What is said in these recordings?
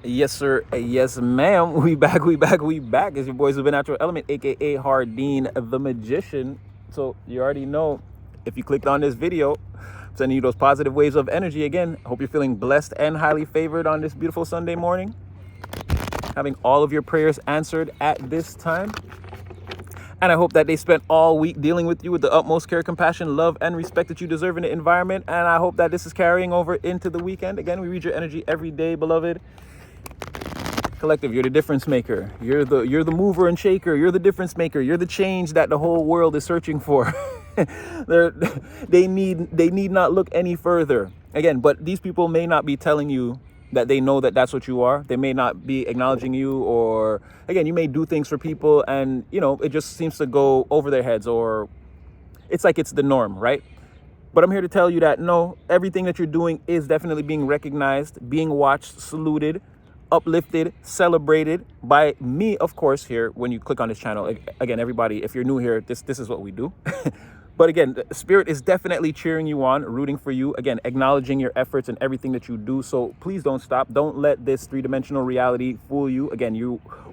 Yes, sir. Yes, ma'am. We back. It's your boys with Natural Element, aka Hardeen the Magician. So you already know if you clicked on this video, I'm sending you those positive waves of energy again. I hope you're feeling blessed and highly favored on this beautiful Sunday morning. Having all of your prayers answered at this time. And I hope that they spent all week dealing with you with the utmost care, compassion, love, and respect that you deserve in the environment. And I hope that this is carrying over into the weekend. Again, we read your energy every day, beloved. Collective, you're the difference maker. You're the mover and shaker. You're the difference maker. You're the change that the whole world is searching for. They're, they need not look any further. Again, but these people may not be telling you that they know that that's what you are. They may not be acknowledging you, or again, you may do things for people and it just seems to go over their heads, or it's like it's the norm, right? But I'm here to tell you that no, everything that you're doing is definitely being recognized, being watched, saluted, uplifted, celebrated by me, of course, here when you click on this channel. Again, everybody, if you're new here, this is what we do. But again, the spirit is definitely cheering you on, rooting for you, again, acknowledging your efforts and everything that you do. So please don't stop. Don't let this three-dimensional reality fool you. Again,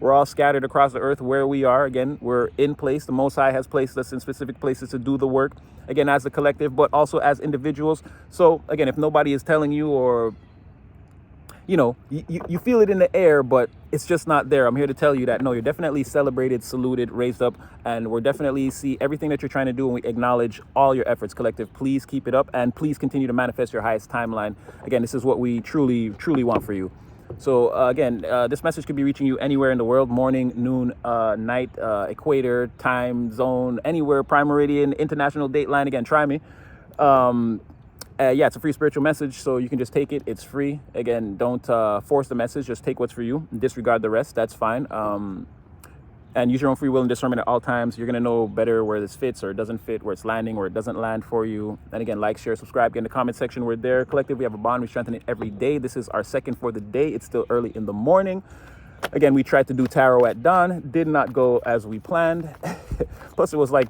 we're all scattered across the earth where we are. Again, we're in place. The Most High has placed us in specific places to do the work, again, as a collective, but also as individuals. So again, if nobody is telling you, or you feel it in the air, but it's just not there, I'm here to tell you that no, you're definitely celebrated, saluted, raised up, and we're definitely see everything that you're trying to do, and we acknowledge all your efforts, collective. Please keep it up, and please continue to manifest your highest timeline. Again, this is what we truly want for you. So again, this message could be reaching you anywhere in the world: morning, noon, night, equator, time zone, anywhere, prime meridian, international date line. Again, try me. Yeah, it's a free spiritual message, so you can just take it. It's free. Again, don't force the message. Just take what's for you. Disregard the rest. That's fine. And use your own free will and discernment at all times. You're going to know better where this fits or it doesn't fit, where it's landing or it doesn't land for you. And again, like, share, subscribe. Get in the comment section. We're there. Collective, we have a bond. We strengthen it every day. This is our second for the day. It's still early in the morning. Again, we tried to do tarot at dawn. Did not go as we planned. Plus, it was like,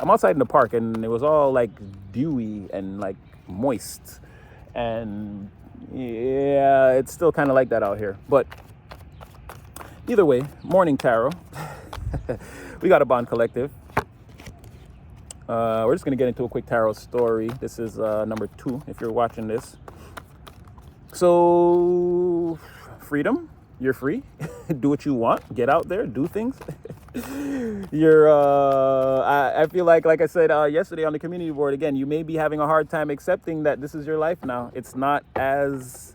I'm outside in the park and it was all like dewy and like moist, and yeah, it's still kind of like that out here. But either way, morning tarot. We got a bond, collective. We're just gonna get into a quick tarot story. This is number 2 if you're watching this. So freedom, you're free. Do what you want, get out there, do things. I feel like I said yesterday on the community board, again, you may be having a hard time accepting that this is your life now. It's not as,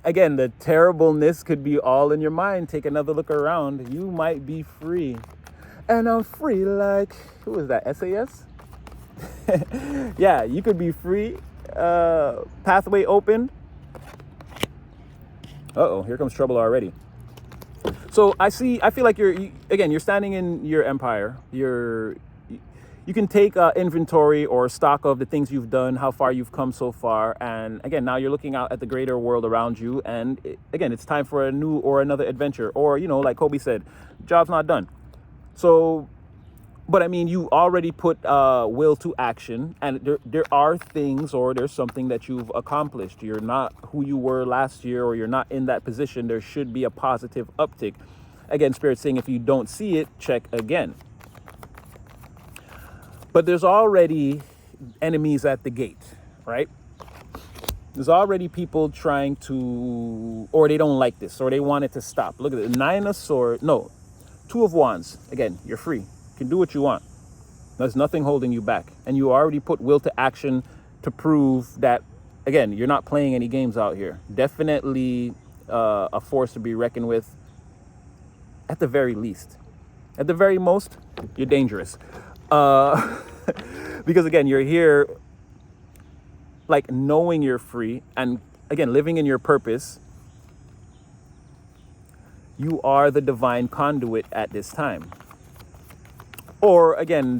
again, the terribleness could be all in your mind. Take another look around. You might be free. And I'm free like, who was that, SAS? Yeah, you could be free. Pathway open. Uh-oh, here comes trouble already. So I feel like you're standing in your empire. You can take inventory or stock of the things you've done, how far you've come so far. And again, now you're looking out at the greater world around you. And again, it's time for a new or another adventure. Or, like Kobe said, job's not done. So, but I mean, you already put will to action, and there are things, or there's something that you've accomplished. You're not who you were last year, or you're not in that position. There should be a positive uptick. Again, Spirit's saying if you don't see it, check again. But there's already enemies at the gate, right? There's already people trying to, or they don't like this, or they want it to stop. Look at it, 9 of swords, no, 2 of wands. Again, you're free. You can do what you want. There's nothing holding you back. And you already put will to action to prove that, again, you're not playing any games out here. Definitely a force to be reckoned with, at the very least. At the very most, you're dangerous. Because again, you're here like knowing you're free and again, living in your purpose. You are the divine conduit at this time. Or again,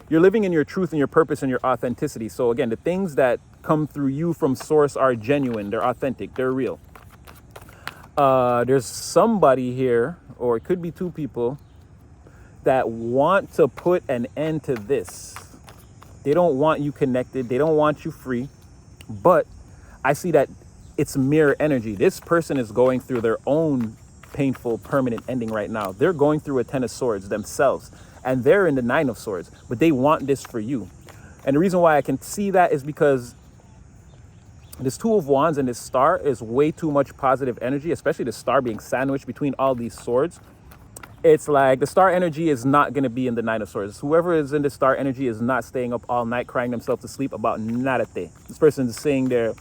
you're living in your truth and your purpose and your authenticity. So again, the things that come through you from source are genuine, they're authentic, they're real. There's somebody here, or it could be 2 people, that want to put an end to this. They don't want you connected. They don't want you free. But I see that it's mirror energy. This person is going through their own painful permanent ending right now. They're going through a 10 of swords themselves, and they're in the 9 of swords, but they want this for you. And the reason why I can see that is because this 2 of wands and this star is way too much positive energy, especially the star being sandwiched between all these swords. It's like the star energy is not going to be in the 9 of swords. Whoever is in the star energy is not staying up all night crying themselves to sleep about nadate. This person is saying there,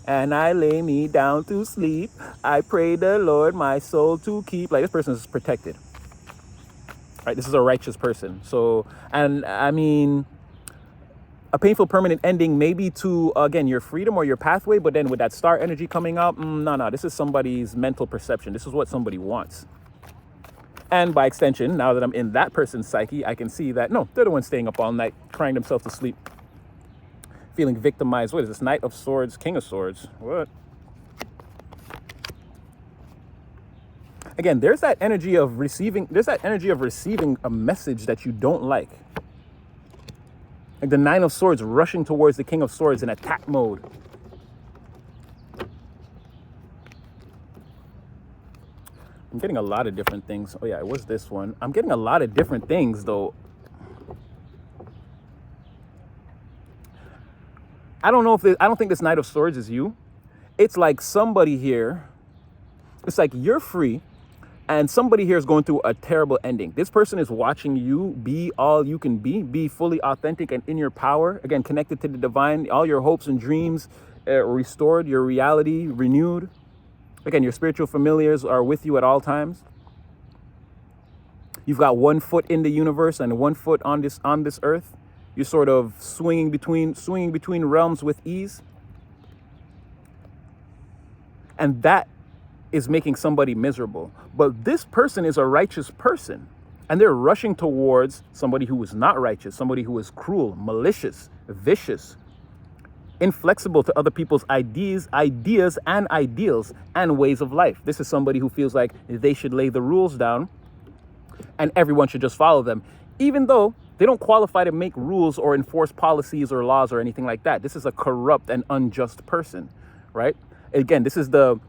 and I lay me down to sleep. I pray the Lord my soul to keep. Like, this person is protected. Right? This is a righteous person. So, and I mean, a painful permanent ending maybe to, again, your freedom or your pathway. But then with that star energy coming out, no, this is somebody's mental perception. This is what somebody wants. And by extension, now that I'm in that person's psyche, I can see that, no, they're the ones staying up all night, crying themselves to sleep, feeling victimized. What is this? Knight of Swords, King of Swords. What? Again, there's that energy of receiving, a message that you don't like. Like the 9 of Swords rushing towards the King of Swords in attack mode. I'm getting a lot of different things. Oh yeah, it was this one. I'm getting a lot of different things though. I don't think this Knight of Swords is you. It's like somebody here, it's like you're free and somebody here is going through a terrible ending. This person is watching you be all you can be fully authentic and in your power. Again, connected to the divine, all your hopes and dreams restored, your reality renewed. Again, your spiritual familiars are with you at all times. You've got 1 foot in the universe and 1 foot on this earth. You're sort of swinging between realms with ease. And that is making somebody miserable. But this person is a righteous person. And they're rushing towards somebody who is not righteous, somebody who is cruel, malicious, vicious, inflexible to other people's ideas and ideals and ways of life. This is somebody who feels like they should lay the rules down and everyone should just follow them, even though they don't qualify to make rules or enforce policies or laws or anything like that. This is a corrupt and unjust person, right? Again, this is the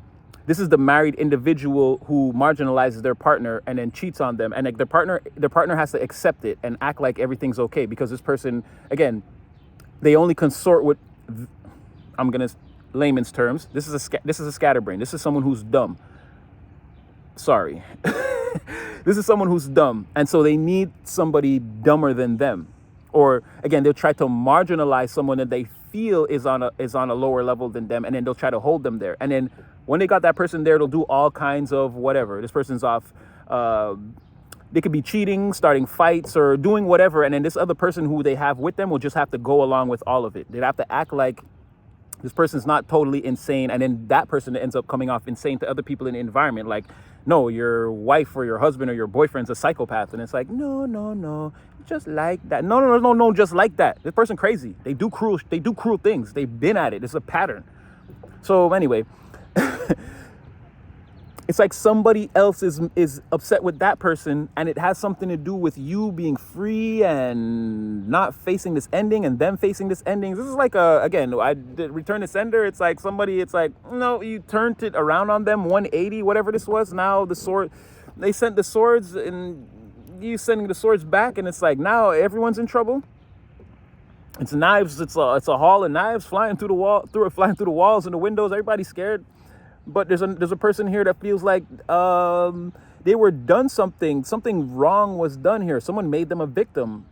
married individual who marginalizes their partner and then cheats on them, and like their partner has to accept it and act like everything's okay because this person, again, they only consort with, I'm gonna layman's terms, this is a scatterbrain. This is someone who's dumb. Sorry. This is someone who's dumb, and so they need somebody dumber than them. Or again, they'll try to marginalize someone that they feel is on a lower level than them, and then they'll try to hold them there. And then when they got that person there, they'll do all kinds of whatever. This person's off. They could be cheating, starting fights, or doing whatever. And then this other person who they have with them will just have to go along with all of it. They'd have to act like this person's not totally insane. And then that person ends up coming off insane to other people in the environment. Like, no, your wife or your husband or your boyfriend's a psychopath. And it's like, no, just like that. No, just like that. This person crazy. They do cruel things. They've been at it. It's a pattern. So anyway, it's like somebody else is upset with that person, and it has something to do with you being free and not facing this ending and them facing this ending. This is like again, I did Return to Sender. It's like no, you turned it around on them 180, whatever this was. Now they sent the swords and you sending the swords back, and it's like now everyone's in trouble. It's knives. It's a haul of knives flying through the walls and the windows. Everybody's scared. But there's a person here that feels like they were done something wrong was done here. Someone made them a victim.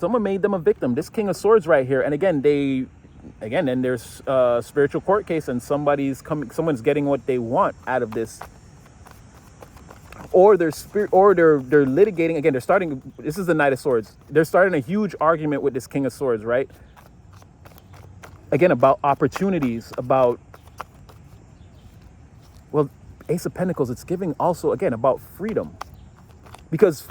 This King of Swords right here. And again, then there's a spiritual court case, and someone's getting what they want out of this. Or they're litigating. Again, this is the Knight of Swords. They're starting a huge argument with this King of Swords, right? Again, about opportunities, Ace of Pentacles, it's giving also, again, about freedom. Because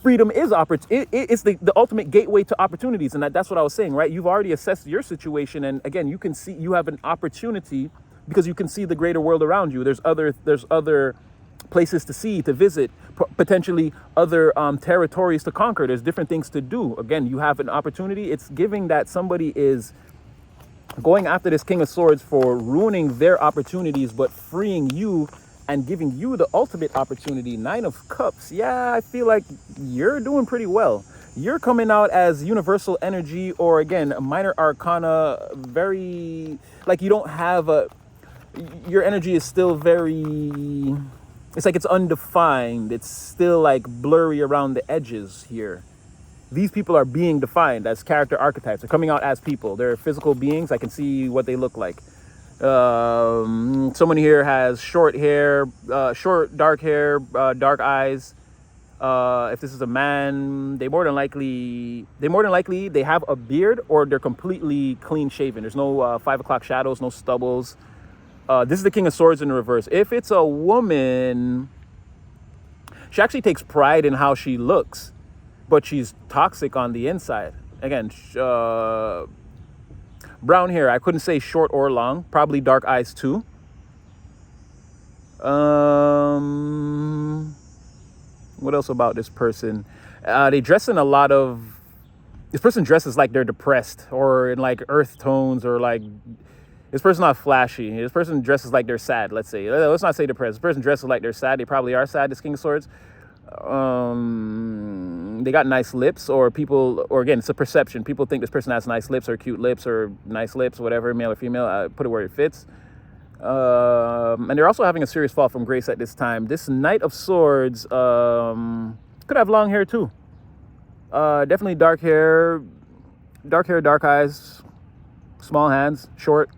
freedom is it's the ultimate gateway to opportunities. And that's what I was saying, right? You've already assessed your situation. And again, you can see you have an opportunity because you can see the greater world around you. There's other places to see, to visit, potentially other territories to conquer. There's different things to do. Again, you have an opportunity. It's giving that somebody is going after this King of Swords for ruining their opportunities, but freeing you and giving you the ultimate opportunity. Nine of Cups. Yeah, I feel like you're doing pretty well. You're coming out as universal energy, or again, minor arcana, very, like you don't have a, your energy is still very, it's like it's undefined. It's still like blurry around the edges here. These people are being defined as character archetypes. They're coming out as people. They're physical beings. I can see what they look like. Someone here has short hair, dark hair, dark eyes. If this is a man, they more than likely they have a beard, or they're completely clean shaven. There's no 5 o'clock shadows, no stubbles. This is the King of Swords in reverse. If it's a woman, she actually takes pride in how she looks, but she's toxic on the inside. Again, brown hair. I couldn't say short or long. Probably dark eyes too. What else about this person? They dress in a lot of... This person dresses like they're depressed, or in like earth tones, or like... This person's not flashy. This person dresses like they're sad, let's say. Let's not say depressed. This person dresses like they're sad. They probably are sad, this King of Swords. They got nice lips, or people, or again, it's a perception. People think this person has nice lips, or cute lips, or nice lips, whatever, male or female. Put it where it fits. And they're also having a serious fall from grace at this time. This Knight of Swords could have long hair too. Definitely dark hair, dark eyes, small hands, short.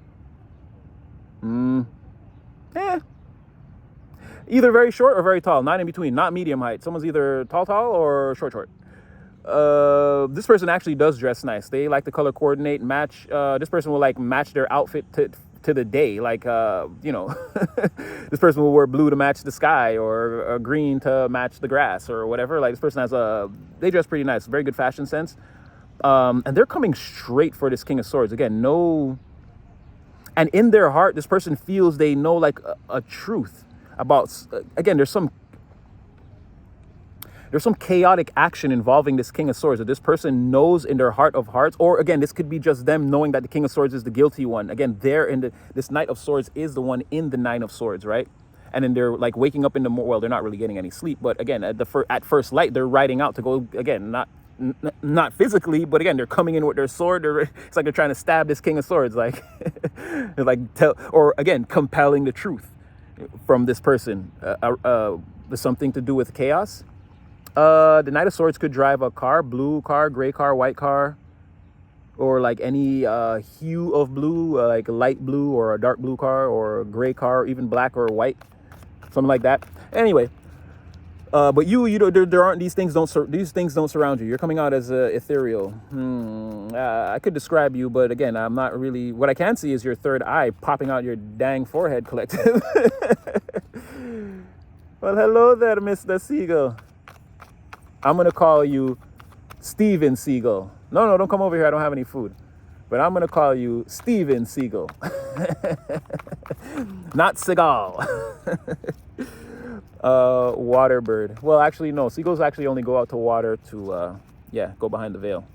Either very short or very tall, not in between, not medium height. Someone's either tall or short. This person actually does dress nice. They like to color coordinate, match. This person will like match their outfit to the day. Like, you know, this person will wear blue to match the sky, or green to match the grass, or whatever. Like, this person has they dress pretty nice, very good fashion sense. And they're coming straight for this King of Swords. Again, and in their heart, this person feels they know like a truth about, again, there's some chaotic action involving this King of Swords that this person knows in their heart of hearts. Or again, this could be just them knowing that the King of Swords is the guilty one. Again, this Knight of Swords is the one in the Nine of Swords, right? And then they're like waking up in the well, they're not really getting any sleep, but again, at first light, they're riding out to go, again, not physically, but again, they're coming in with their sword. It's like they're trying to stab this King of Swords, like they're like or again, compelling the truth from this person. There's something to do with chaos. The Knight of Swords could drive a car, blue car, gray car, white car, or like any hue of blue, like a light blue or a dark blue car, or a gray car, or even black or white, something like that. Anyway, but you know, there aren't these things. These things don't surround you. You're coming out as ethereal. I could describe you, but again, I'm not really. What I can see is your third eye popping out your dang forehead, collective. Well, hello there, Mr. Siegel. I'm gonna call you Steven Siegel. No, don't come over here. I don't have any food. But I'm gonna call you Steven Siegel. Not Seagal. Waterbird. Well, actually, no. Seagulls actually only go out to water to, go behind the veil.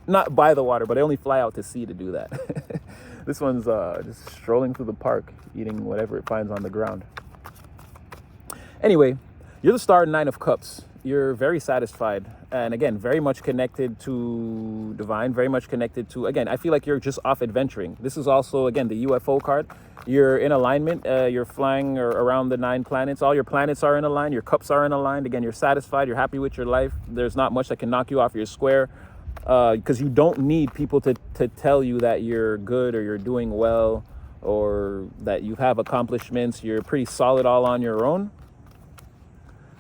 Not by the water, but they only fly out to sea to do that. This one's just strolling through the park, eating whatever it finds on the ground. Anyway, you're the star Nine of Cups. You're very satisfied, and again, very much connected to divine, very much connected to, again, I feel like you're just off adventuring. This is also, again, the UFO card. You're in alignment. You're flying around the 9 planets. All your planets are in a line. Your cups are in a line. Again, you're satisfied. You're happy with your life. There's not much that can knock you off your square, because you don't need people to tell you that you're good, or you're doing well, or that you have accomplishments. You're pretty solid all on your own.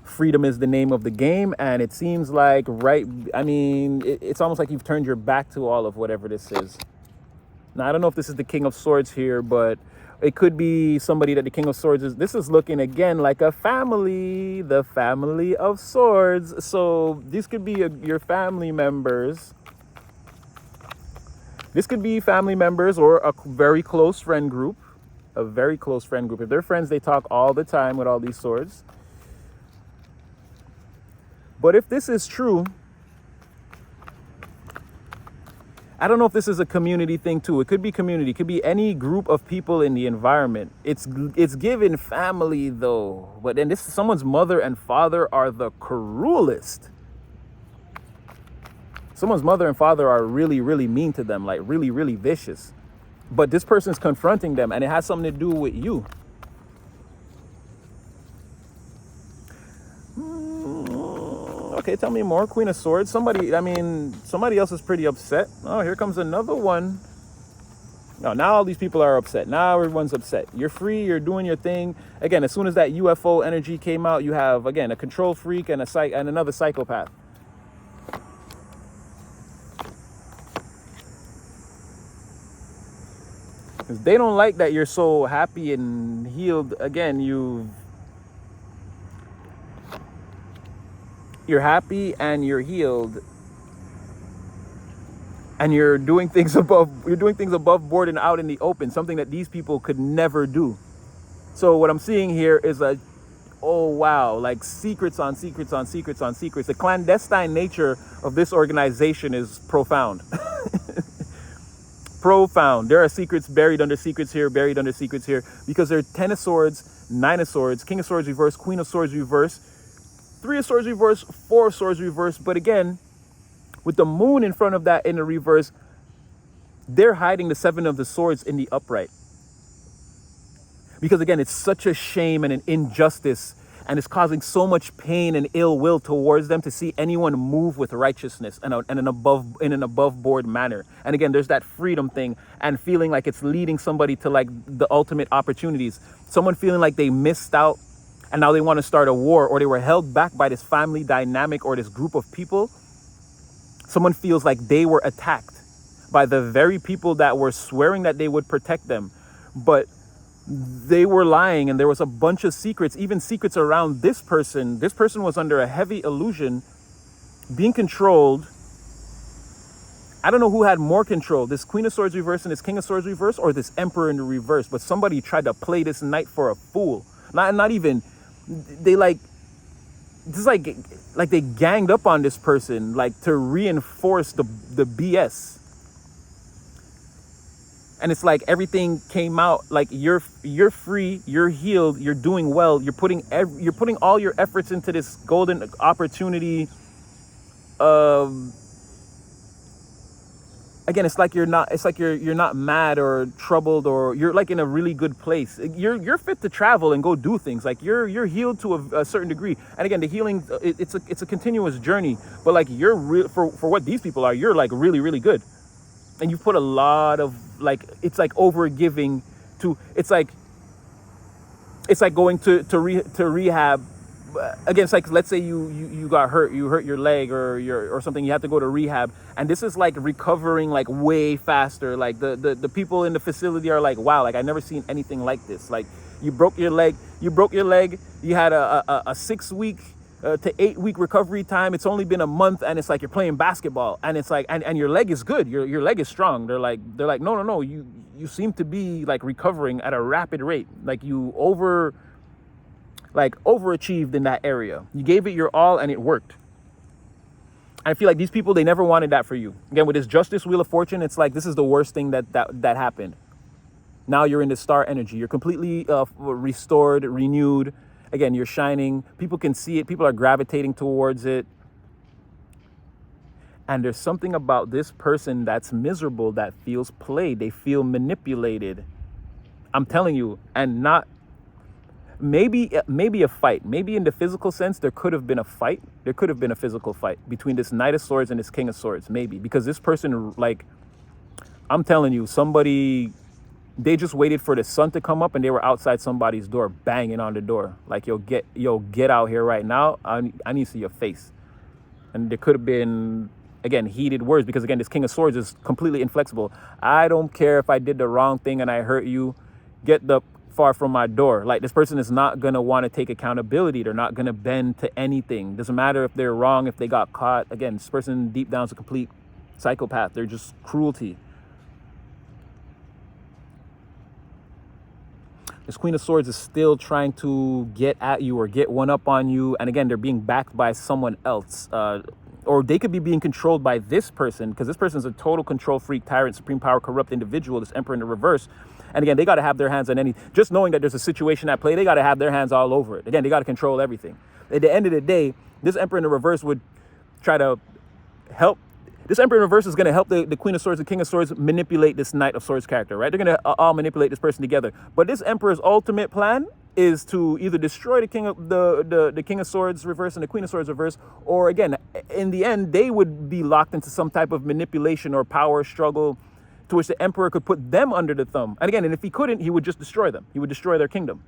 Freedom is the name of the game, and it seems like, it's almost like you've turned your back to all of whatever this is. Now, I don't know if this is the King of Swords here, but it could be somebody that the King of Swords is. This is looking, again, like a family, the Family of Swords. So these could be your family members. This could be family members, or a very close friend group. A very close friend group. If they're friends, they talk all the time with all these swords. But if this is true, I don't know if this is a community thing too. It could be community. It could be any group of people in the environment. It's given family though. But then this someone's mother and father are the cruelest. Someone's mother and father are really, really mean to them, like really, really vicious. But this person's confronting them, and it has something to do with you. Okay, tell me more. Queen of Swords. Somebody else is pretty upset. Oh, here comes another one. No, now all these people are upset. Now everyone's upset. You're free. You're doing your thing. Again, as soon as that UFO energy came out, you have, again, a control freak and another psychopath. Because they don't like that you're so happy and healed. Again, you're happy and you're healed, and you're doing things above board and out in the open, something that these people could never do. So what I'm seeing here is oh wow, like secrets on secrets on secrets on secrets. The clandestine nature of this organization is profound. Profound. There are secrets buried under secrets here, buried under secrets here, because they're 10 of Swords, 9 of Swords, King of Swords reverse, Queen of Swords reverse, 3 of Swords reverse, 4 of Swords reverse. But again, with the moon in front of that in the reverse, they're hiding the 7 of the Swords in the upright. Because again, it's such a shame and an injustice, and it's causing so much pain and ill will towards them to see anyone move with righteousness and in an above board manner. And again, there's that freedom thing and feeling like it's leading somebody to like the ultimate opportunities. Someone feeling like they missed out and now they want to start a war, or they were held back by this family dynamic or this group of people. Someone feels like they were attacked by the very people that were swearing that they would protect them, but they were lying, and there was a bunch of secrets, even secrets around this person. This person was under a heavy illusion, being controlled. I don't know who had more control, this Queen of Swords reverse and this King of Swords reverse, or this Emperor in the reverse. But somebody tried to play this knight for a fool. Not even, they like, this is like they ganged up on this person, like to reinforce the BS. And it's like everything came out like you're free, you're healed, you're doing well, you're putting all your efforts into this golden opportunity. Again, it's like you're not mad or troubled, or you're like in a really good place. You're fit to travel and go do things. Like you're healed to a certain degree. And again, the healing, it's a continuous journey. But like you're real for what these people are. You're like really, really good. And you put a lot of like, it's like over giving to, it's like going to rehab. Again, it's like, let's say you got hurt, you hurt your leg or something, you have to go to rehab. And this is like recovering like way faster. Like the people in the facility are like, wow, like I never seen anything like this. Like you broke your leg, you had a 6 week to 8 week recovery time. It's only been a month, and it's like you're playing basketball, and it's like and your leg is good, your leg is strong. They're like no, you seem to be like recovering at a rapid rate. Like you overachieved in that area. You gave it your all and it worked. I feel like these people, they never wanted that for you. Again, with this Justice Wheel of Fortune, it's like this is the worst thing that happened. Now you're in the star energy. You're completely restored, renewed. Again, you're shining. People can see it. People are gravitating towards it. And there's something about this person that's miserable, that feels played. They feel manipulated. I'm telling you. And not, maybe a fight. Maybe in the physical sense, there could have been a fight. There could have been a physical fight between this Knight of Swords and this King of Swords. Maybe. Because this person, like, I'm telling you, they just waited for the sun to come up, and they were outside somebody's door, banging on the door. Like, get out here right now. I need to see your face. And there could have been, again, heated words, because again, this King of Swords is completely inflexible. I don't care if I did the wrong thing and I hurt you. Get the far from my door. Like, this person is not going to want to take accountability. They're not going to bend to anything. Doesn't matter if they're wrong, if they got caught. Again, this person deep down is a complete psychopath. They're just cruelty. This Queen of Swords is still trying to get at you or get one up on you. And again, they're being backed by someone else. or they could be being controlled by this person, because this person is a total control freak, tyrant, supreme power, corrupt individual, this emperor in the reverse. And again, they got to have their hands on any, just knowing that there's a situation at play, they got to have their hands all over it. Again, they got to control everything. At the end of the day, this emperor in the reverse would try to help. This emperor in reverse is going to help the queen of swords, the king of swords manipulate this knight of swords character, right? They're going to all manipulate this person together. But this emperor's ultimate plan is to either destroy the king of the king of swords reverse and the queen of swords reverse, or again, in the end, they would be locked into some type of manipulation or power struggle to which the emperor could put them under the thumb. And again, and if he couldn't, he would just destroy them. He would destroy their kingdom.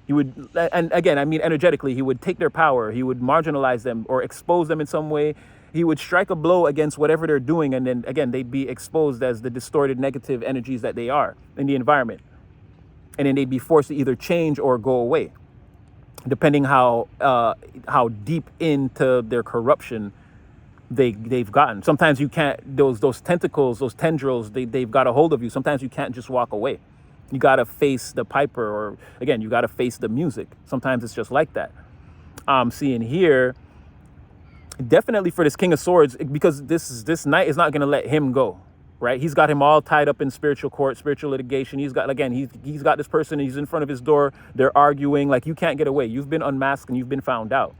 He would, and again, I mean energetically, he would take their power, he would marginalize them or expose them in some way. He would strike a blow against whatever they're doing, and then again, they'd be exposed as the distorted negative energies that they are in the environment. And then they'd be forced to either change or go away, depending how deep into their corruption they've gotten. Sometimes you can't, those tentacles, those tendrils, they've got a hold of you. Sometimes you can't just walk away. You got to face the piper, or again, you got to face the music. Sometimes it's just like that. I'm seeing here, definitely for this king of swords, because this knight is not going to let him go, right? He's got him all tied up in spiritual court, spiritual litigation. He's got, again, he's got this person, he's in front of his door. They're arguing, like, you can't get away. You've been unmasked and you've been found out.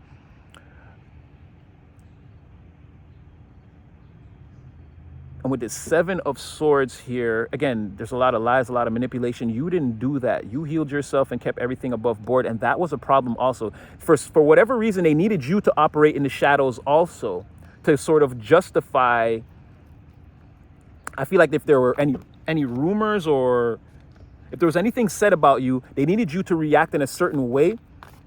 And with this 7 of swords here, again, there's a lot of lies, a lot of manipulation. You didn't do that. You healed yourself and kept everything above board. And that was a problem also. For whatever reason, they needed you to operate in the shadows also to sort of justify. I feel like if there were any rumors or if there was anything said about you, they needed you to react in a certain way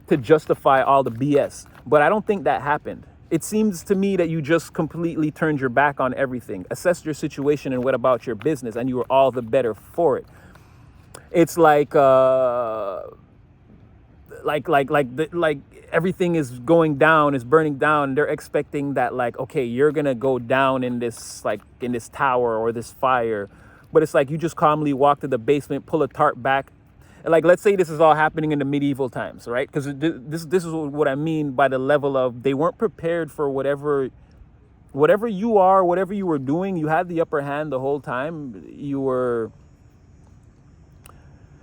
to justify all the BS. But I don't think that happened. It seems to me that you just completely turned your back on everything, assessed your situation and went about your business, and you were all the better for it. It's like everything is going down, is burning down, and they're expecting that, like, okay, you're gonna go down in this, like, in this tower or this fire. But it's like you just calmly walk to the basement, pull a tarp back. Like, let's say this is all happening in the medieval times, right? Because this is what I mean by the level of they weren't prepared for whatever you are, whatever you were doing. You had the upper hand the whole time. You were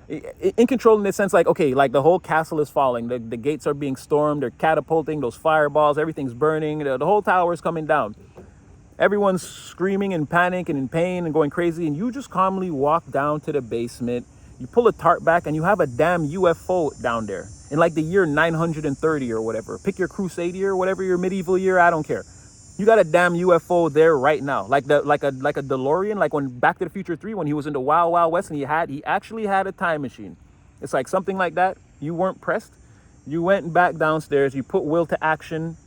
in control in the sense, like, okay, like the whole castle is falling. The gates are being stormed. They're catapulting those fireballs. Everything's burning. The whole tower is coming down. Everyone's screaming in panic and in pain and going crazy. And you just calmly walk down to the basement. You pull a tarp back and you have a damn UFO down there in like the year 930 or whatever. Pick your crusade year, whatever your medieval year, I don't care. You got a damn UFO there right now, like a DeLorean, like when Back to the Future 3, when he was in the Wild Wild West and he actually had a time machine. It's like something like that. You weren't pressed. You went back downstairs. You put will to action.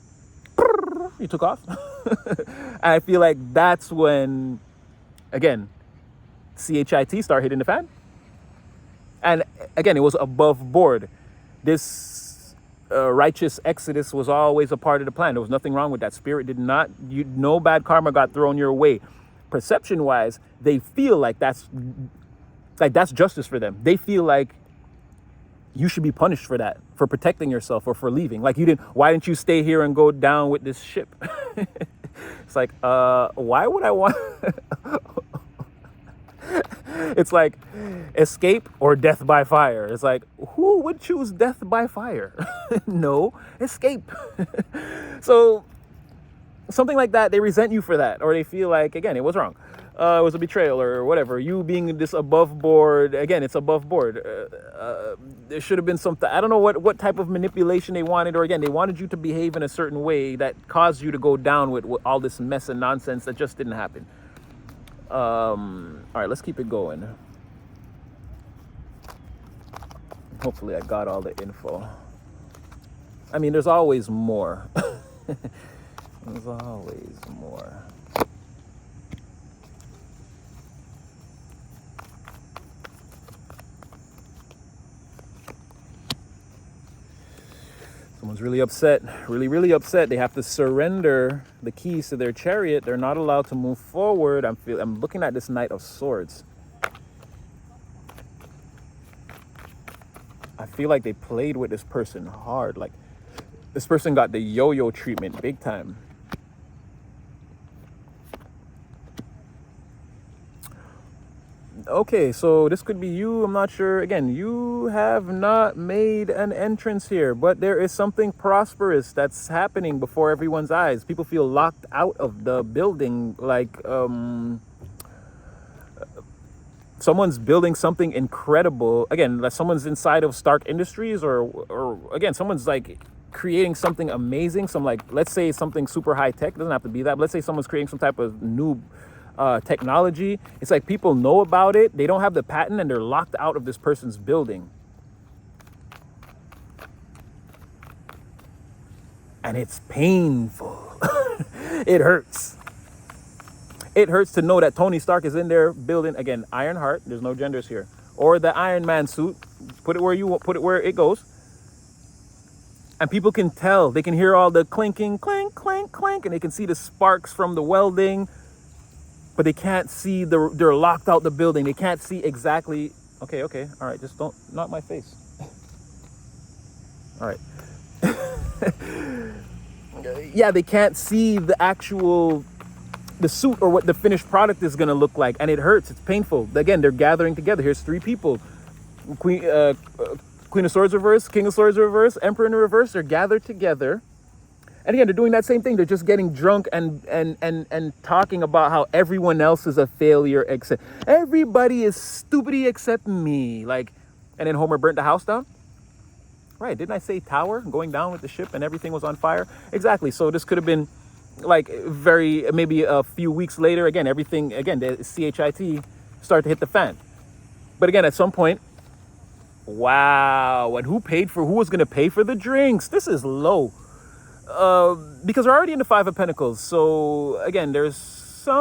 You took off. And I feel like that's when, again, CHIT started hitting the fan. And again, it was above board. This righteous exodus was always a part of the plan. There was nothing wrong with that. Spirit did not, no bad karma got thrown your way. Perception-wise, they feel like that's justice for them. They feel like you should be punished for that, for protecting yourself or for leaving. Like, why didn't you stay here and go down with this ship? It's like, why would I want... It's like escape or death by fire. It's like, who would choose death by fire? No, escape. So something like that, they resent you for that, or they feel like, again, it was wrong. It was a betrayal or whatever. You being this above board, again, it's above board. There should have been something, I don't know what type of manipulation they wanted, or again, they wanted you to behave in a certain way that caused you to go down with all this mess and nonsense that just didn't happen. All right, let's keep it going. Hopefully I got all the info. I mean, there's always more. There's always more. Someone's really upset, really upset. They have to surrender the keys to their chariot. They're not allowed to move forward. I'm looking at this Knight of Swords. I feel like they played with this person hard. Like, this person got the yo-yo treatment big time. Okay, so this could be you. I'm not sure. Again, you have not made an entrance here, but there is something prosperous that's happening before everyone's eyes. People feel locked out of the building, like someone's building something incredible. Again, like someone's inside of Stark Industries, or again, someone's like creating something amazing. Some, like, let's say something super high tech. It doesn't have to be that. But let's say someone's creating some type of new technology. It's like people know about it. They don't have the patent, and they're locked out of this person's building. And it's painful. It hurts. It hurts to know that Tony Stark is in there building, again, Iron Heart. There's no genders here. Or the Iron Man suit. Put it where you want, put it where it goes. And people can tell. They can hear all the clinking, clink, clink, clink, and they can see the sparks from the welding. But they can't see they're locked out the building. They can't see exactly. Okay, all right, just don't knock my face. All right. Yeah, they can't see the suit or what the finished product is gonna look like, and it hurts. It's painful. Again, they're gathering together. Here's three people: Queen of Swords reverse, King of Swords reverse, Emperor in the reverse. They're gathered together. And again, they're doing that same thing. They're just getting drunk and talking about how everyone else is a failure except everybody is stupidity except me. Like, and then Homer burnt the house down. Right? Didn't I say tower going down with the ship and everything was on fire? Exactly. So this could have been like maybe a few weeks later. Again, everything again the CHIT start to hit the fan. But again, at some point, wow. And who was going to pay for the drinks? This is low. Because we're already in the Five of Pentacles. So again, there's some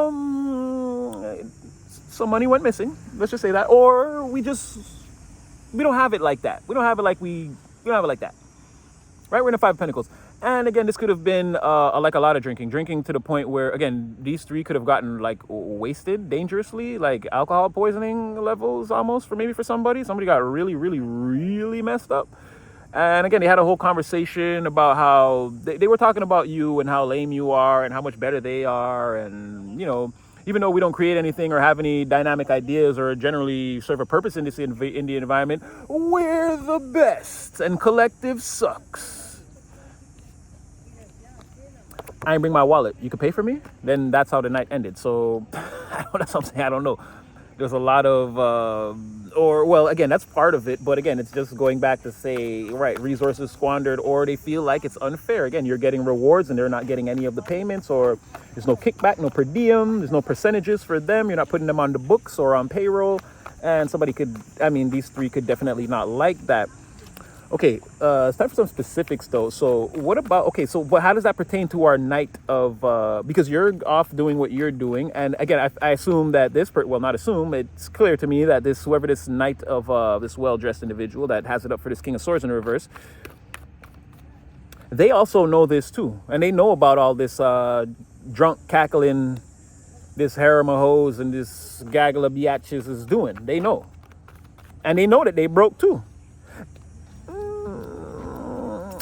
money went missing. Let's just say that. Or we don't have it like that. We don't have it like that. Right? We're in the Five of Pentacles. And again, this could have been like a lot of drinking to the point where, again, these three could have gotten like wasted dangerously, like alcohol poisoning levels almost for somebody. Somebody got really, really, really messed up. And again, they had a whole conversation about how they were talking about you and how lame you are and how much better they are. And, you know, even though we don't create anything or have any dynamic ideas or generally serve a purpose in this Indian environment, we're the best and collective sucks. I didn't bring my wallet. You could pay for me? Then that's how the night ended. So that's something I don't know. There's a lot of, again, that's part of it. But again, it's just going back to say, right, resources squandered, or they feel like it's unfair. Again, you're getting rewards and they're not getting any of the payments, or there's no kickback, no per diem, there's no percentages for them. You're not putting them on the books or on payroll. And these three could definitely not like that. Okay, it's time for some specifics though. So what about, how does that pertain to our night of, because you're off doing what you're doing. And again, I assume that it's clear to me that whoever this knight of this well-dressed individual that has it up for this King of Swords in reverse, they also know this too. And they know about all this drunk cackling, this harem of hoes and this gaggle of biatches is doing. They know. And they know that they broke too.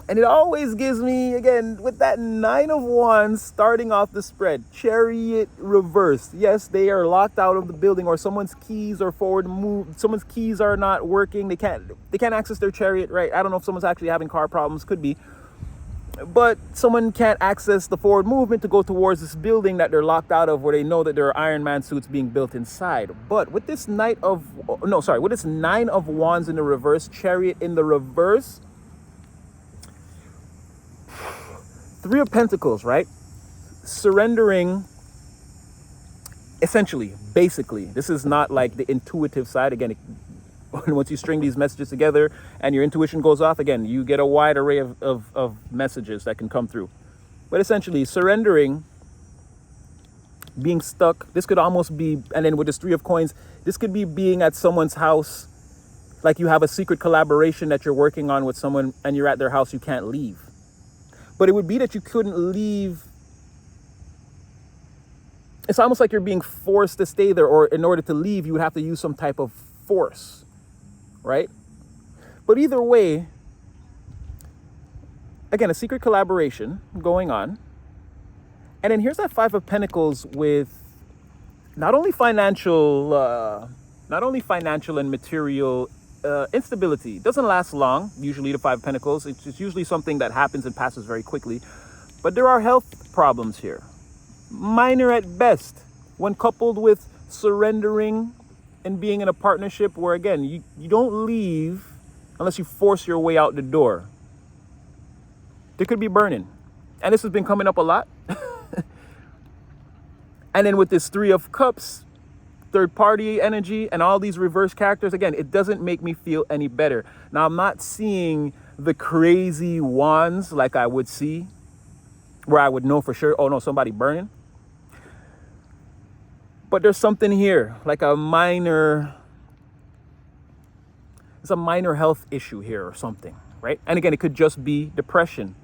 And it always gives me, again, with that Nine of Wands starting off the spread, Chariot reversed. Yes, they are locked out of the building, or someone's keys are forward moved. Someone's keys are not working. They can't access their chariot, right? I don't know if someone's actually having car problems. Could be. But someone can't access the forward movement to go towards this building that they're locked out of, where they know that there are Iron Man suits being built inside. But with this Nine of Wands in the reverse, Chariot in the reverse, Three of Pentacles, right? Surrendering, essentially, basically. This is not like the intuitive side. Again, once you string these messages together and your intuition goes off, again, you get a wide array of messages that can come through. But essentially, surrendering, being stuck, this could almost be, and then with this Three of Coins, this could be being at someone's house, like you have a secret collaboration that you're working on with someone and you're at their house, you can't leave. But it would be that you couldn't leave. It's almost like you're being forced to stay there, or in order to leave, you would have to use some type of force, right? But either way, again, a secret collaboration going on. And then here's that Five of Pentacles with not only financial not only financial and material instability. It doesn't last long, usually the Five of Pentacles. It's usually something that happens and passes very quickly. But there are health problems here. Minor at best, when coupled with surrendering and being in a partnership where, again, you don't leave unless you force your way out the door. There could be burning. And this has been coming up a lot. And then with this Three of Cups, third party energy, and all these reverse characters, again, it doesn't make me feel any better. Now, I'm not seeing the crazy wands like I would see, where I would know for sure, oh no, somebody burning. But there's something here, like it's a minor health issue here or something, right? And again, it could just be depression.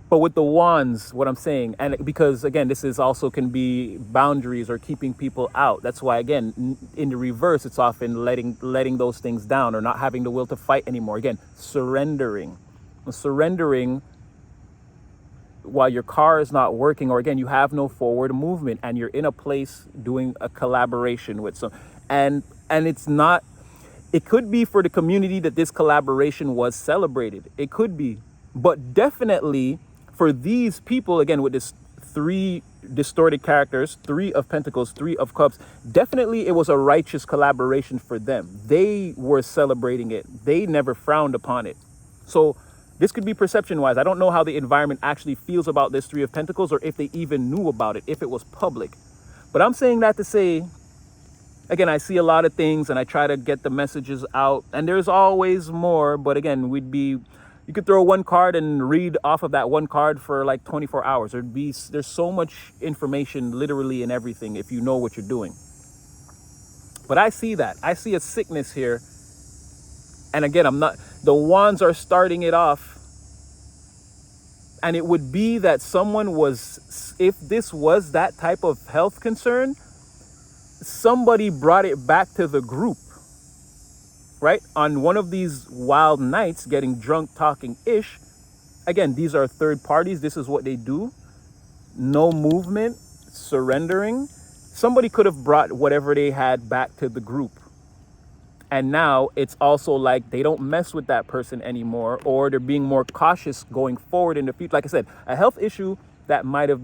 But with the wands, what I'm saying, and because again, this is also can be boundaries or keeping people out. That's why, again, in the reverse, it's often letting those things down or not having the will to fight anymore. Again, surrendering while your car is not working, or again, you have no forward movement and you're in a place doing a collaboration with some, and it's not, it could be for the community that this collaboration was celebrated. It could be, but definitely for these people, again, with this three distorted characters, Three of Pentacles, Three of Cups, definitely it was a righteous collaboration for them. They were celebrating it. They never frowned upon it. So this could be perception-wise. I don't know how the environment actually feels about this Three of Pentacles, or if they even knew about it, if it was public. But I'm saying that to say, again, I see a lot of things and I try to get the messages out, and there's always more. But again, you could throw one card and read off of that one card for like 24 hours. There's so much information literally in everything if you know what you're doing. But I see that. I see a sickness here. And again, the wands are starting it off. And it would be that someone was, if this was that type of health concern, somebody brought it back to the group. Right? On one of these wild nights, getting drunk, talking ish. Again, these are third parties. This is what they do. No movement, surrendering. Somebody could have brought whatever they had back to the group. And now it's also like they don't mess with that person anymore, or they're being more cautious going forward in the future. Like I said, a health issue that might have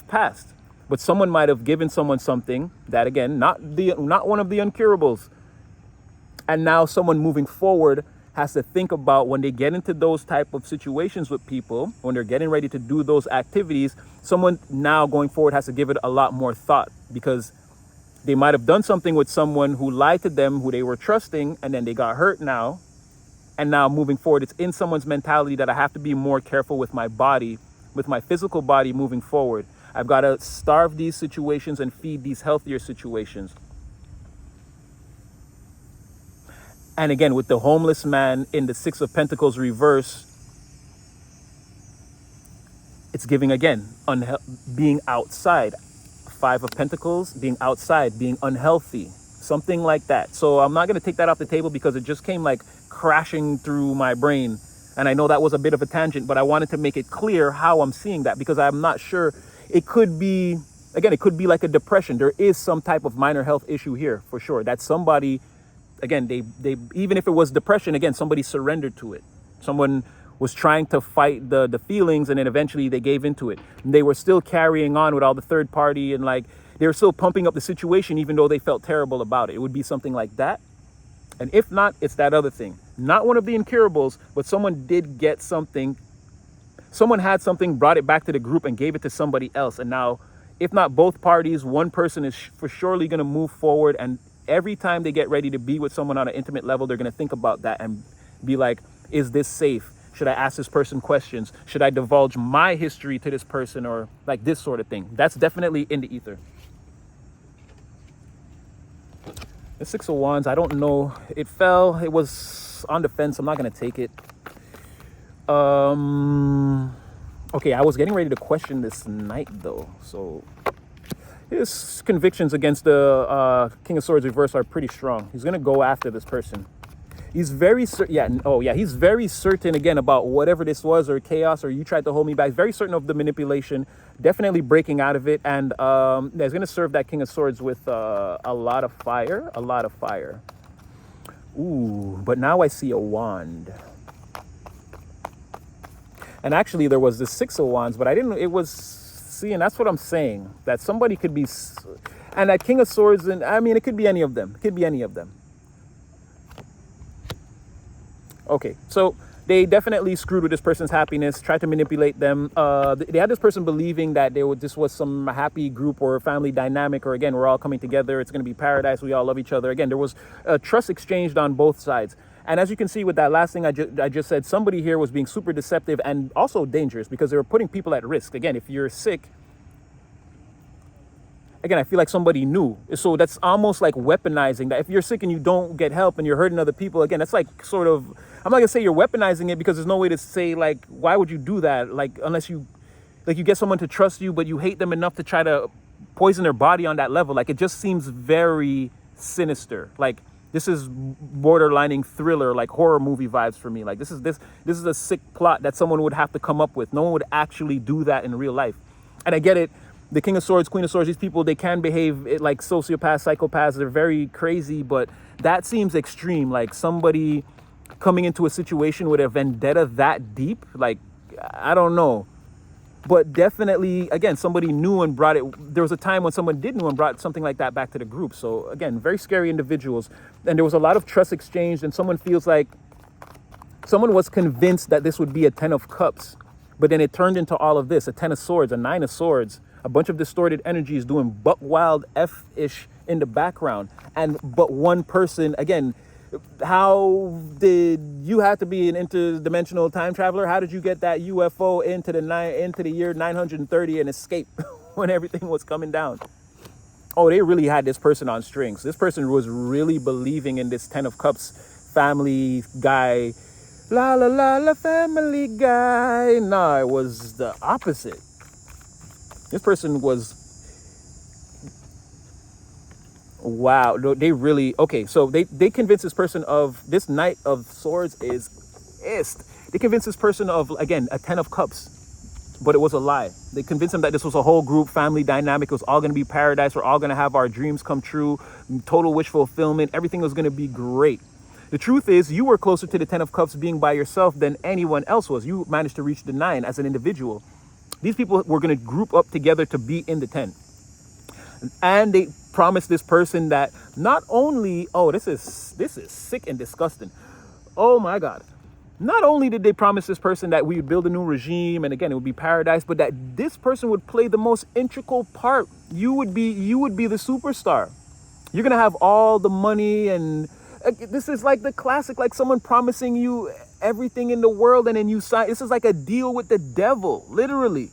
passed. But someone might have given someone something that, again, not one of the uncurables. And now someone moving forward has to think about, when they get into those type of situations with people, when they're getting ready to do those activities, someone now going forward has to give it a lot more thought, because they might have done something with someone who lied to them, who they were trusting, and then they got hurt now. And now moving forward, it's in someone's mentality that I have to be more careful with my body, with my physical body moving forward. I've got to starve these situations and feed these healthier situations. And again, with the homeless man in the Six of Pentacles reverse, it's giving, again, being outside. Five of Pentacles, being outside, being unhealthy, something like that. So I'm not going to take that off the table because it just came like crashing through my brain. And I know that was a bit of a tangent, but I wanted to make it clear how I'm seeing that, because I'm not sure. It could be, again, it could be like a depression. There is some type of minor health issue here for sure. That somebody, again, they even if it was depression, again, somebody surrendered to it. Someone was trying to fight the feelings, and then eventually they gave into it. And they were still carrying on with all the third party, and like they were still pumping up the situation even though they felt terrible about it. It would be something like that. And if not, it's that other thing. Not one of the incurables, but someone did get something. Someone had something, brought it back to the group and gave it to somebody else. And now, if not both parties, one person is for surely going to move forward, and every time they get ready to be with someone on an intimate level, they're going to think about that and be like, is this safe? Should I ask this person questions? Should I divulge my history to this person, or like this sort of thing? That's definitely in the ether. The Six of Wands, I don't know. It fell. It was on the fence. I'm not going to take it. Okay, I was getting ready to question this knight, though. So his convictions against the King of Swords reverse are pretty strong. He's going to go after this person. He's very certain. Yeah. Oh, yeah. He's very certain again about whatever this was, or chaos, or you tried to hold me back. Very certain of the manipulation. Definitely breaking out of it, and he's going to serve that King of Swords with a lot of fire. A lot of fire. Ooh, but now I see a wand. And actually, there was the Six of Wands, but I didn't. It was, see, and that's what I'm saying. That somebody could be, and that King of Swords, and I mean, it could be any of them. It could be any of them. Okay, so they definitely screwed with this person's happiness, tried to manipulate them. They had this person believing that this was some happy group or family dynamic, or again, we're all coming together. It's going to be paradise. We all love each other. Again, there was trust exchanged on both sides. And as you can see with that last thing I just said, somebody here was being super deceptive and also dangerous because they were putting people at risk. Again, if you're sick, again, I feel like somebody knew. So that's almost like weaponizing that. If you're sick and you don't get help and you're hurting other people, again, that's like sort of, I'm not gonna say you're weaponizing it, because there's no way to say, like, why would you do that? Like, unless you, like, you get someone to trust you, but you hate them enough to try to poison their body on that level. Like, it just seems very sinister. Like, this is borderlining thriller, like horror movie vibes for me. Like, this is a sick plot that someone would have to come up with. No one would actually do that in real life. And I get it. The King of Swords, Queen of Swords, these people, they can behave like sociopaths, psychopaths. They're very crazy, but that seems extreme. Like somebody coming into a situation with a vendetta that deep, like, I don't know. But definitely, again, somebody knew and brought it. There was a time when someone did know and brought something like that back to the group. So again, very scary individuals. And there was a lot of trust exchanged, and someone feels like someone was convinced that this would be a 10 of Cups. But then it turned into all of this, a 10 of Swords, a 9 of Swords, a bunch of distorted energies doing buck wild F-ish in the background. And but one person, again, how did you have to be an interdimensional time traveler? How did you get that UFO into the year 930 and escape when everything was coming down? Oh, they really had this person on strings. This person was really believing in this 10 of Cups family guy. La la la la, family guy. Nah, it was the opposite. This person was, wow. They really, okay, so they convinced this person of, this Knight of Swords is pissed. They convinced this person of, again, a 10 of Cups, but it was a lie. They convinced him that this was a whole group family dynamic. It was all going to be paradise. We're all going to have our dreams come true. Total wish fulfillment. Everything was going to be great. The truth is, you were closer to the 10 of Cups being by yourself than anyone else was. You managed to reach the 9 as an individual. These people were going to group up together to be in the 10. And they promised this person that not only, oh, this is sick and disgusting. Oh my God. Not only did they promise this person that we would build a new regime, and again, it would be paradise, but that this person would play the most integral part. You would be the superstar. You're going to have all the money, and this is like the classic, like someone promising you everything in the world, and then you sign. This is like a deal with the devil, literally.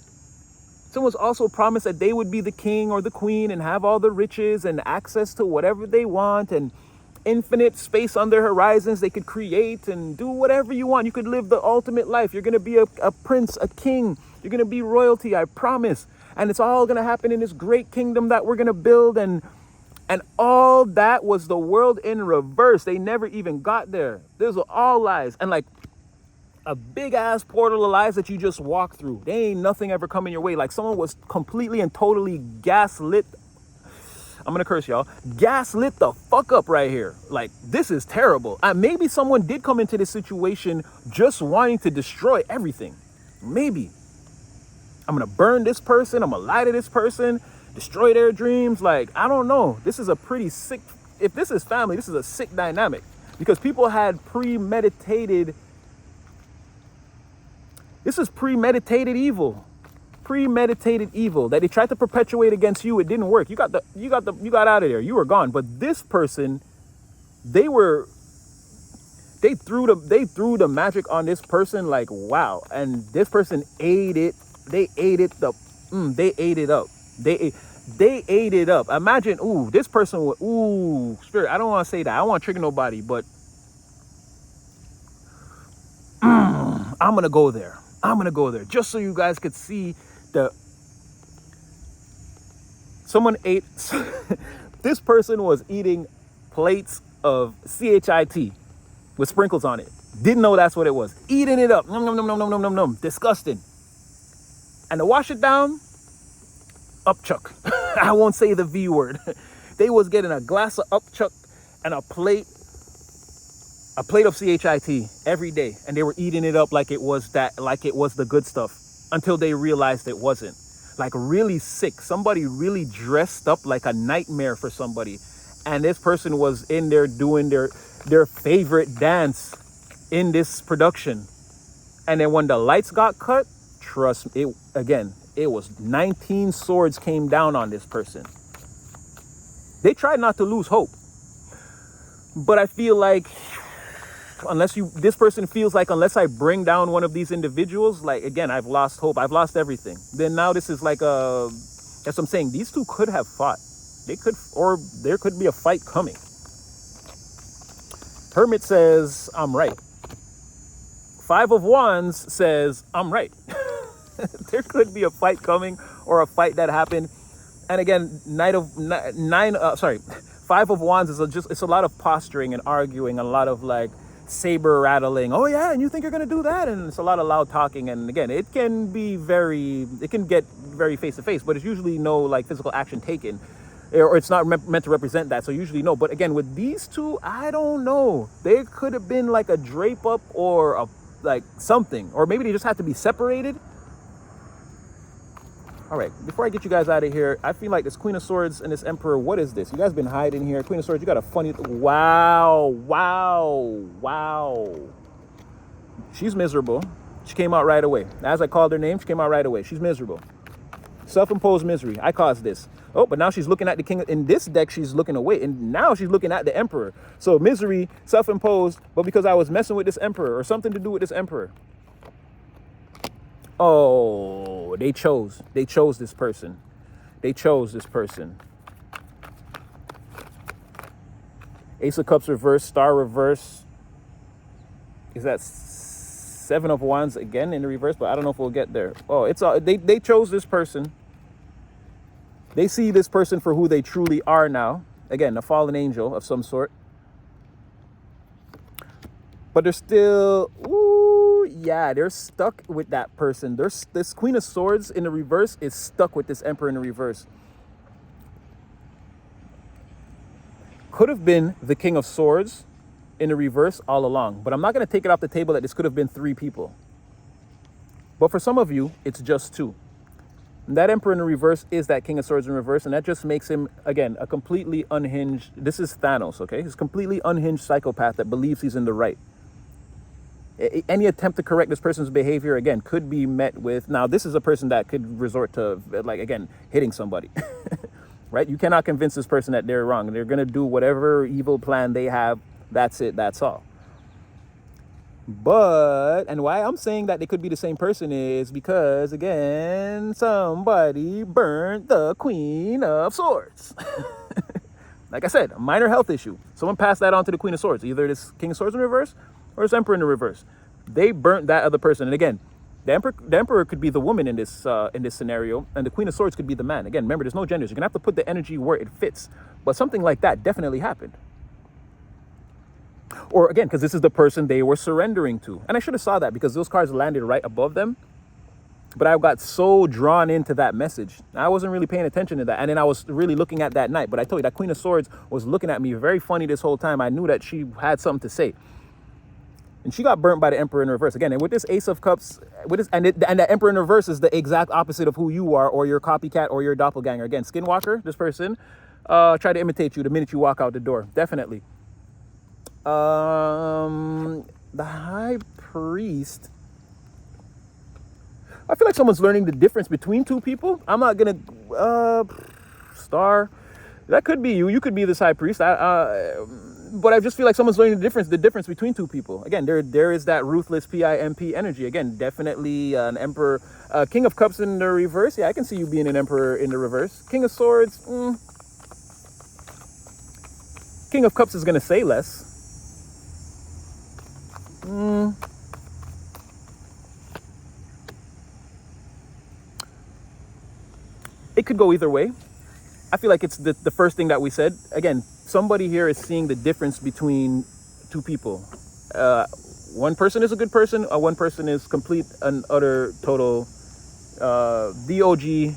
Someone's also promised that they would be the king or the queen and have all the riches and access to whatever they want, and infinite space on their horizons. They could create and do whatever you want. You could live the ultimate life. You're going to be a prince, a king. You're going to be royalty, I promise. And it's all going to happen in this great kingdom that we're going to build. And all that was the world in reverse. They never even got there. Those are all lies. And like a big ass portal of lies that you just walk through. There ain't nothing ever coming your way. Like someone was completely and totally gaslit. I'm gonna curse, y'all. Gaslit the fuck up right here. Like, this is terrible. Maybe someone did come into this situation just wanting to destroy everything. Maybe. I'm gonna burn this person. I'm gonna lie to this person. Destroy their dreams. Like, I don't know. This is a pretty sick, if this is family, this is a sick dynamic, because people had premeditated. This is premeditated evil. Premeditated evil that they tried to perpetuate against you. It didn't work. You got out of there. You were gone. But this person, they threw the magic on this person, like, wow. And this person ate it. They ate it up. They ate it up. Imagine, this person would, spirit, I don't want to say that. I don't want to trigger nobody, but I'm going to go there. Just so you guys could see someone ate, this person was eating plates of CHIT. with sprinkles on it. Didn't know that's what it was. Eating it up. Nom, nom, nom, nom, nom, nom, nom, nom. Disgusting. And to wash it down, upchuck. I won't say the V word. They was getting a glass of upchuck and a plate of CHIT every day. And they were eating it up like it was the good stuff until they realized it wasn't. Like really sick. Somebody really dressed up like a nightmare for somebody. And this person was in there doing their favorite dance in this production. And then when the lights got cut, trust me, it was 19 swords came down on this person. They tried not to lose hope. But I feel like this person feels like unless I bring down one of these individuals, like, again, I've lost hope. I've lost everything. Then now this is like that's what I'm saying. These two could have fought. Or there could be a fight coming. Hermit says, I'm right. 5 of Wands says, I'm right. There could be a fight coming or a fight that happened. And again, 5 of Wands is it's a lot of posturing and arguing, a lot of like saber rattling. Oh yeah, and you think you're gonna do that? And it's a lot of loud talking. And again, it can get very face to face, but it's usually no like physical action taken, or it's not meant to represent that. So usually no. But again, with these two, I don't know. They could have been like a drape up or like something, or maybe they just had to be separated. All right, before I get you guys out of here, I feel like this Queen of Swords and this Emperor, what is this? You guys been hiding here. Queen of Swords, you got a funny, wow. She's miserable. She came out right away. As I called her name, she came out right away. She's miserable. Self-imposed misery. I caused this. Oh, but now she's looking at the king. In this deck, she's looking away. And now she's looking at the Emperor. So misery, self-imposed, but because I was messing with this Emperor or something to do with this Emperor. Oh, they chose this person. They chose this person. Ace of Cups reverse, Star reverse. Is that 7 of Wands again in the reverse? But I don't know if we'll get there. Oh, it's all they chose this person. They see this person for who they truly are now. Again, a fallen angel of some sort. But they're still, they're stuck with that person. This Queen of Swords in the reverse is stuck with this Emperor in the reverse. Could have been the King of Swords in the reverse all along. But I'm not going to take it off the table that this could have been 3 people. But for some of you, it's just 2. And that Emperor in the reverse is that King of Swords in reverse. And that just makes him, again, a completely unhinged. This is Thanos, okay? He's a completely unhinged psychopath that believes he's in the right. Any attempt to correct this person's behavior, again, could be met with, now this is a person that could resort to, like, again, hitting somebody, right? You cannot convince this person that they're wrong. They're going to do whatever evil plan they have. That's it. That's all. But, and why I'm saying that they could be the same person is because, again, somebody burned the Queen of Swords. Like I said, a minor health issue. Someone passed that on to the Queen of Swords. Either this King of Swords in reverse or this Emperor in the reverse. They burnt that other person. And again, the Emperor could be the woman in this scenario, and the Queen of Swords could be the man. Again, remember, there's no genders. You're going to have to put the energy where it fits. But something like that definitely happened. Or again, because this is the person they were surrendering to. And I should have saw that because those cards landed right above them. But I got so drawn into that message. I wasn't really paying attention to that. And then I was really looking at that night. But I told you, that Queen of Swords was looking at me very funny this whole time. I knew that she had something to say. And she got burnt by the Emperor in reverse. Again, and with this Ace of Cups, and the Emperor in reverse is the exact opposite of who you are, or your copycat, or your doppelganger. Again, Skinwalker, this person, try to imitate you the minute you walk out the door. Definitely. The High Priest. I feel like someone's learning the difference between 2 people. I'm not gonna Star. That could be you. You could be this High Priest. But I just feel like someone's learning the difference between 2 people. Again, there is that ruthless PIMP energy. Again, definitely an Emperor, King of Cups in the reverse. Yeah, I can see you being an Emperor in the reverse. King of Swords. King of Cups is gonna say less. It could go either way. I feel like it's the first thing that we said. Again, somebody here is seeing the difference between 2 people. One person is a good person, one person is complete and utter total DOGCHIT.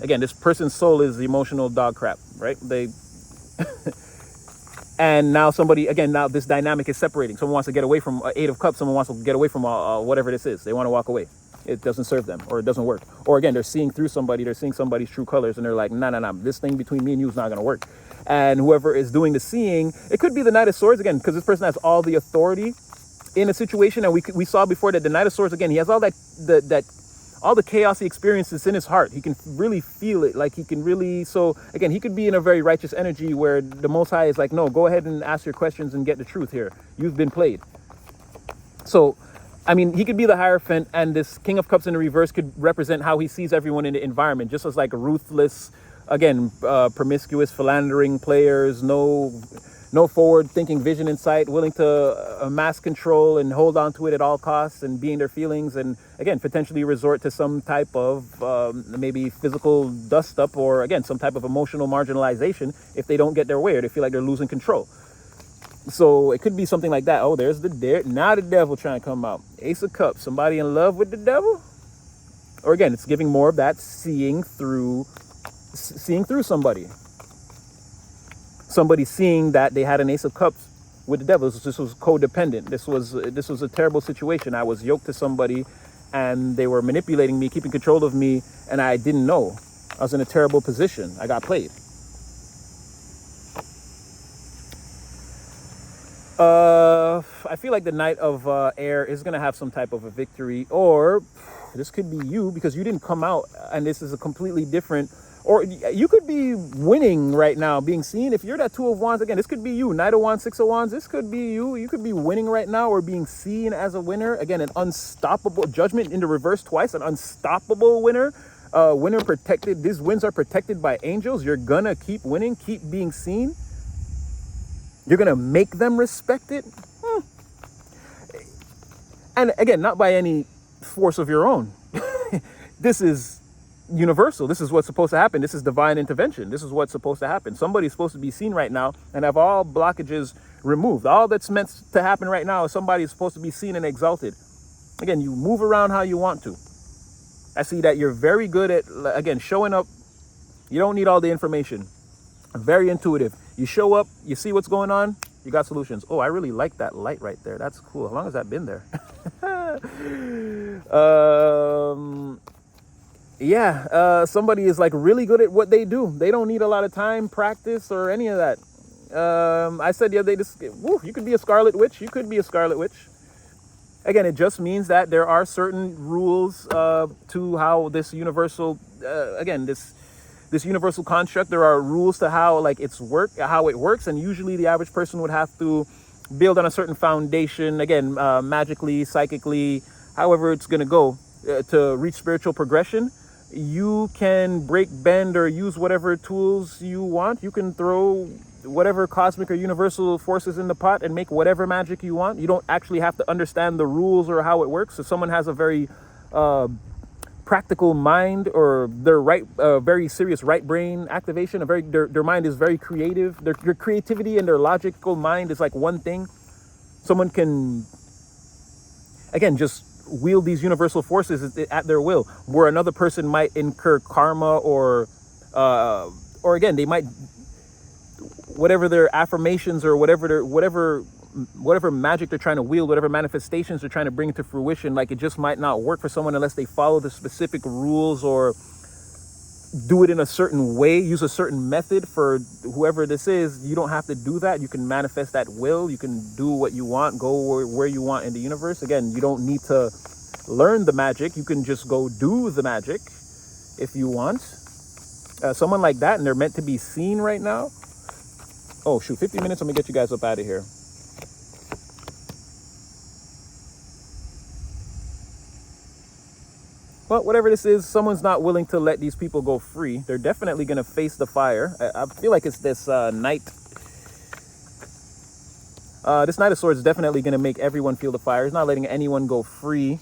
Again, this person's soul is emotional dog crap, right? They and now somebody, again, now this dynamic is separating. Someone wants to get away from Eight of Cups. Someone wants to get away from whatever this is. They want to walk away. It doesn't serve them, or it doesn't work. Or again, they're seeing through somebody. They're seeing somebody's true colors, and they're like, nah. This thing between me and you is not going to work. And whoever is doing the seeing, it could be the Knight of Swords, again, because this person has all the authority in a situation. And we saw before that the Knight of Swords, again, he has all that all the chaos he experiences in his heart. He can really feel it. Like he can really, so again, he could be in a very righteous energy where the Most High is like, no, go ahead and ask your questions and get the truth here. You've been played. So, I mean, he could be the Hierophant, and this King of Cups in the reverse could represent how he sees everyone in the environment, just as like ruthless, again, promiscuous, philandering players, no forward-thinking vision in sight, willing to amass control and hold on to it at all costs and be in their feelings, and again, potentially resort to some type of maybe physical dust-up, or again, some type of emotional marginalization if they don't get their way or they feel like they're losing control. So it could be something like that. Oh, there's now the devil trying to come out. Ace of Cups, somebody in love with the devil? Or again, it's giving more of that seeing through somebody. Somebody seeing that they had an Ace of Cups with the devil. This was codependent. This was a terrible situation. I was yoked to somebody, and they were manipulating me, keeping control of me, and I didn't know. I was in a terrible position. I got played. I feel like the Knight of Air is going to have some type of a victory, or this could be you, because you didn't come out, and this is a completely different. Or you could be winning right now, being seen. If you're that Two of Wands, again, this could be you. Knight of Wands, Six of Wands, this could be you. You could be winning right now or being seen as a winner. Again, an unstoppable Judgment in the reverse twice, an unstoppable winner. Winner protected. These wins are protected by angels. You're going to keep winning, keep being seen. You're going to make them respect it. And again, not by any force of your own. This is universal. This is what's supposed to happen. This is divine intervention. This is what's supposed to happen. Somebody's supposed to be seen right now and have all blockages removed. All that's meant to happen right now is somebody's supposed to be seen and exalted. Again, you move around how you want to. I see that you're very good at, again, showing up. You don't need all the information. Very intuitive. You show up, you see what's going on, you got solutions. Oh, I really like that light right there. That's cool. How long has that been there? Somebody is like really good at what they do. They don't need a lot of time, practice, or any of that. I said the other day, you could be a Scarlet Witch. You could be a Scarlet Witch. Again, it just means that there are certain rules to how this universal, this universal construct, there are rules to how how it works, and usually the average person would have to build on a certain foundation, again, magically, psychically, however it's going to go to reach spiritual progression. You can break, bend, or use whatever tools you want. You can throw whatever cosmic or universal forces in the pot and make whatever magic you want. You don't actually have to understand the rules or how it works. If someone has a very practical mind, or their very serious right brain activation, their mind is very creative. Their creativity and their logical mind is like one thing. Someone can, again, just wield these universal forces at their will, where another person might incur karma, or again, they might, whatever their affirmations or whatever magic they're trying to wield, whatever manifestations they're trying to bring to fruition, like it just might not work for someone unless they follow the specific rules or do it in a certain way, use a certain method. For whoever this is, you don't have to do that. You can manifest that will. You can do what you want, go where you want in the universe. Again, you don't need to learn the magic. You can just go do the magic if you want. Someone like that, and they're meant to be seen right now. Oh, shoot, 50 minutes. Let me get you guys up out of here. Well, whatever this is, someone's not willing to let these people go free. They're definitely going to face the fire. I feel like it's this Knight. This Knight of Swords is definitely going to make everyone feel the fire. He's not letting anyone go free.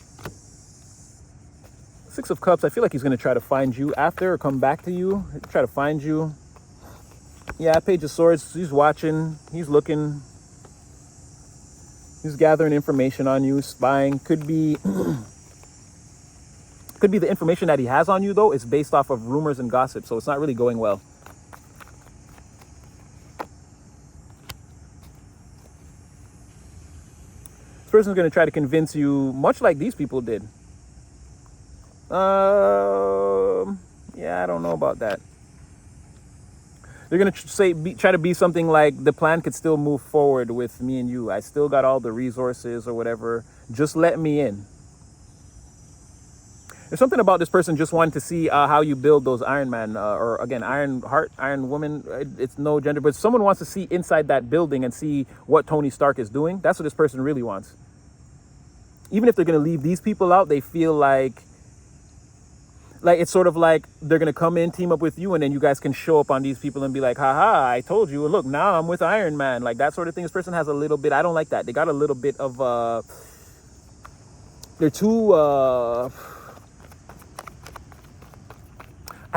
Six of Cups, I feel like he's going to try to find you after, or come back to you. Try to find you. Yeah, Page of Swords, he's watching. He's looking. He's gathering information on you, spying. Could be the information that he has on you, though, is based off of rumors and gossip, so it's not really going well. This person's going to try to convince you, much like these people did. Yeah, I don't know about that. They're going to try to be something like, the plan could still move forward with me and you. I still got all the resources or whatever. Just let me in. There's something about this person just wanting to see how you build those Iron Man, or again, Iron Heart, Iron Woman. It's no gender, but someone wants to see inside that building and see what Tony Stark is doing. That's what this person really wants. Even if they're going to leave these people out, they feel like it's sort of like they're going to come in, team up with you, and then you guys can show up on these people and be like, haha, I told you, look, now I'm with Iron Man. Like that sort of thing. This person has a little bit, I don't like that. They got a little bit of, they're too, I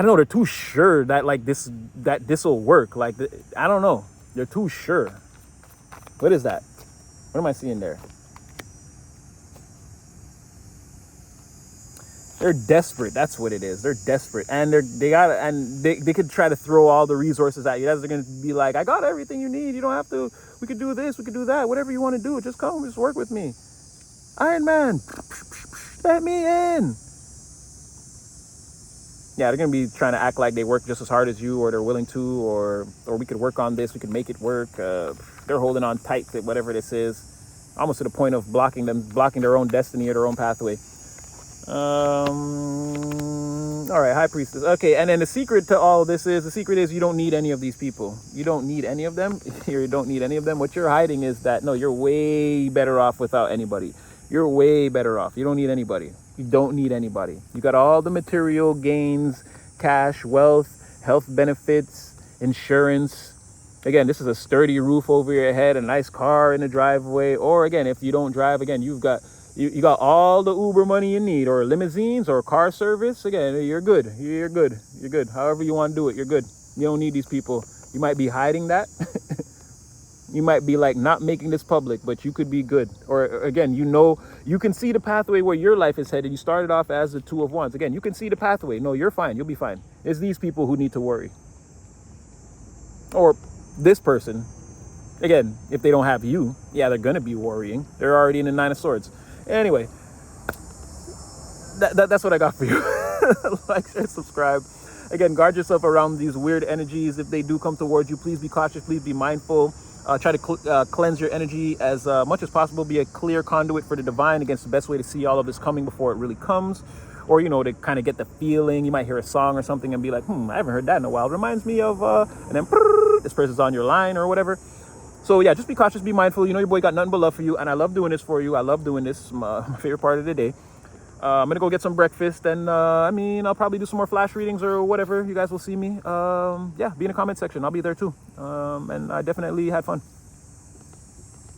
don't know, they're too sure that this will work. Like, I don't know. They're too sure. What is that? What am I seeing there? They're desperate. That's what it is. They're desperate, and they could try to throw all the resources at you. They're going to be like, I got everything you need. You don't have to. We could do this. We could do that. Whatever you want to do, just come. Just work with me. Iron Man, let me in. Yeah, they're going to be trying to act like they work just as hard as you, or they're willing to, or we could work on this. We could make it work. They're holding on tight to whatever this is, almost to the point of blocking their own destiny or their own pathway. All right, High Priestess. Okay, and then the secret to all of this is, you don't need any of these people. You don't need any of them. You don't need any of them. What you're hiding is that, no, you're way better off without anybody. You're way better off. You don't need anybody. You don't need anybody. You got all the material gains, cash, wealth, health benefits, insurance. Again, this is a sturdy roof over your head, a nice car in the driveway. Or again, if you don't drive, again, you got all the Uber money you need, or limousines, or car service. Again, you're good. You're good. You're good. However you want to do it, you're good. You don't need these people. You might be hiding that. You might be like not making this public, but you could be good. Or again, you can see the pathway where your life is headed. You started off as the Two of Wands. Again, you can see the pathway. No, you're fine. You'll be fine. It's these people who need to worry. Or this person. Again, if they don't have you, yeah, they're going to be worrying. They're already in the Nine of Swords. Anyway, that's what I got for you. Like, share, subscribe. Again, guard yourself around these weird energies. If they do come towards you, please be cautious. Please be mindful. Try to cleanse your energy as much as possible. Be a clear conduit for the divine. Against the best way to see all of this coming before it really comes. Or, to kind of get the feeling. You might hear a song or something and be like, I haven't heard that in a while. It reminds me of, and then this person's on your line or whatever. So yeah, just be cautious, be mindful. Your boy got nothing but love for you, and I love doing this for you. I love doing this. My favorite part of the day. I'm gonna go get some breakfast, and I'll probably do some more flash readings or whatever. You guys will see me. Yeah, be in the comment section. I'll be there too. And I definitely had fun.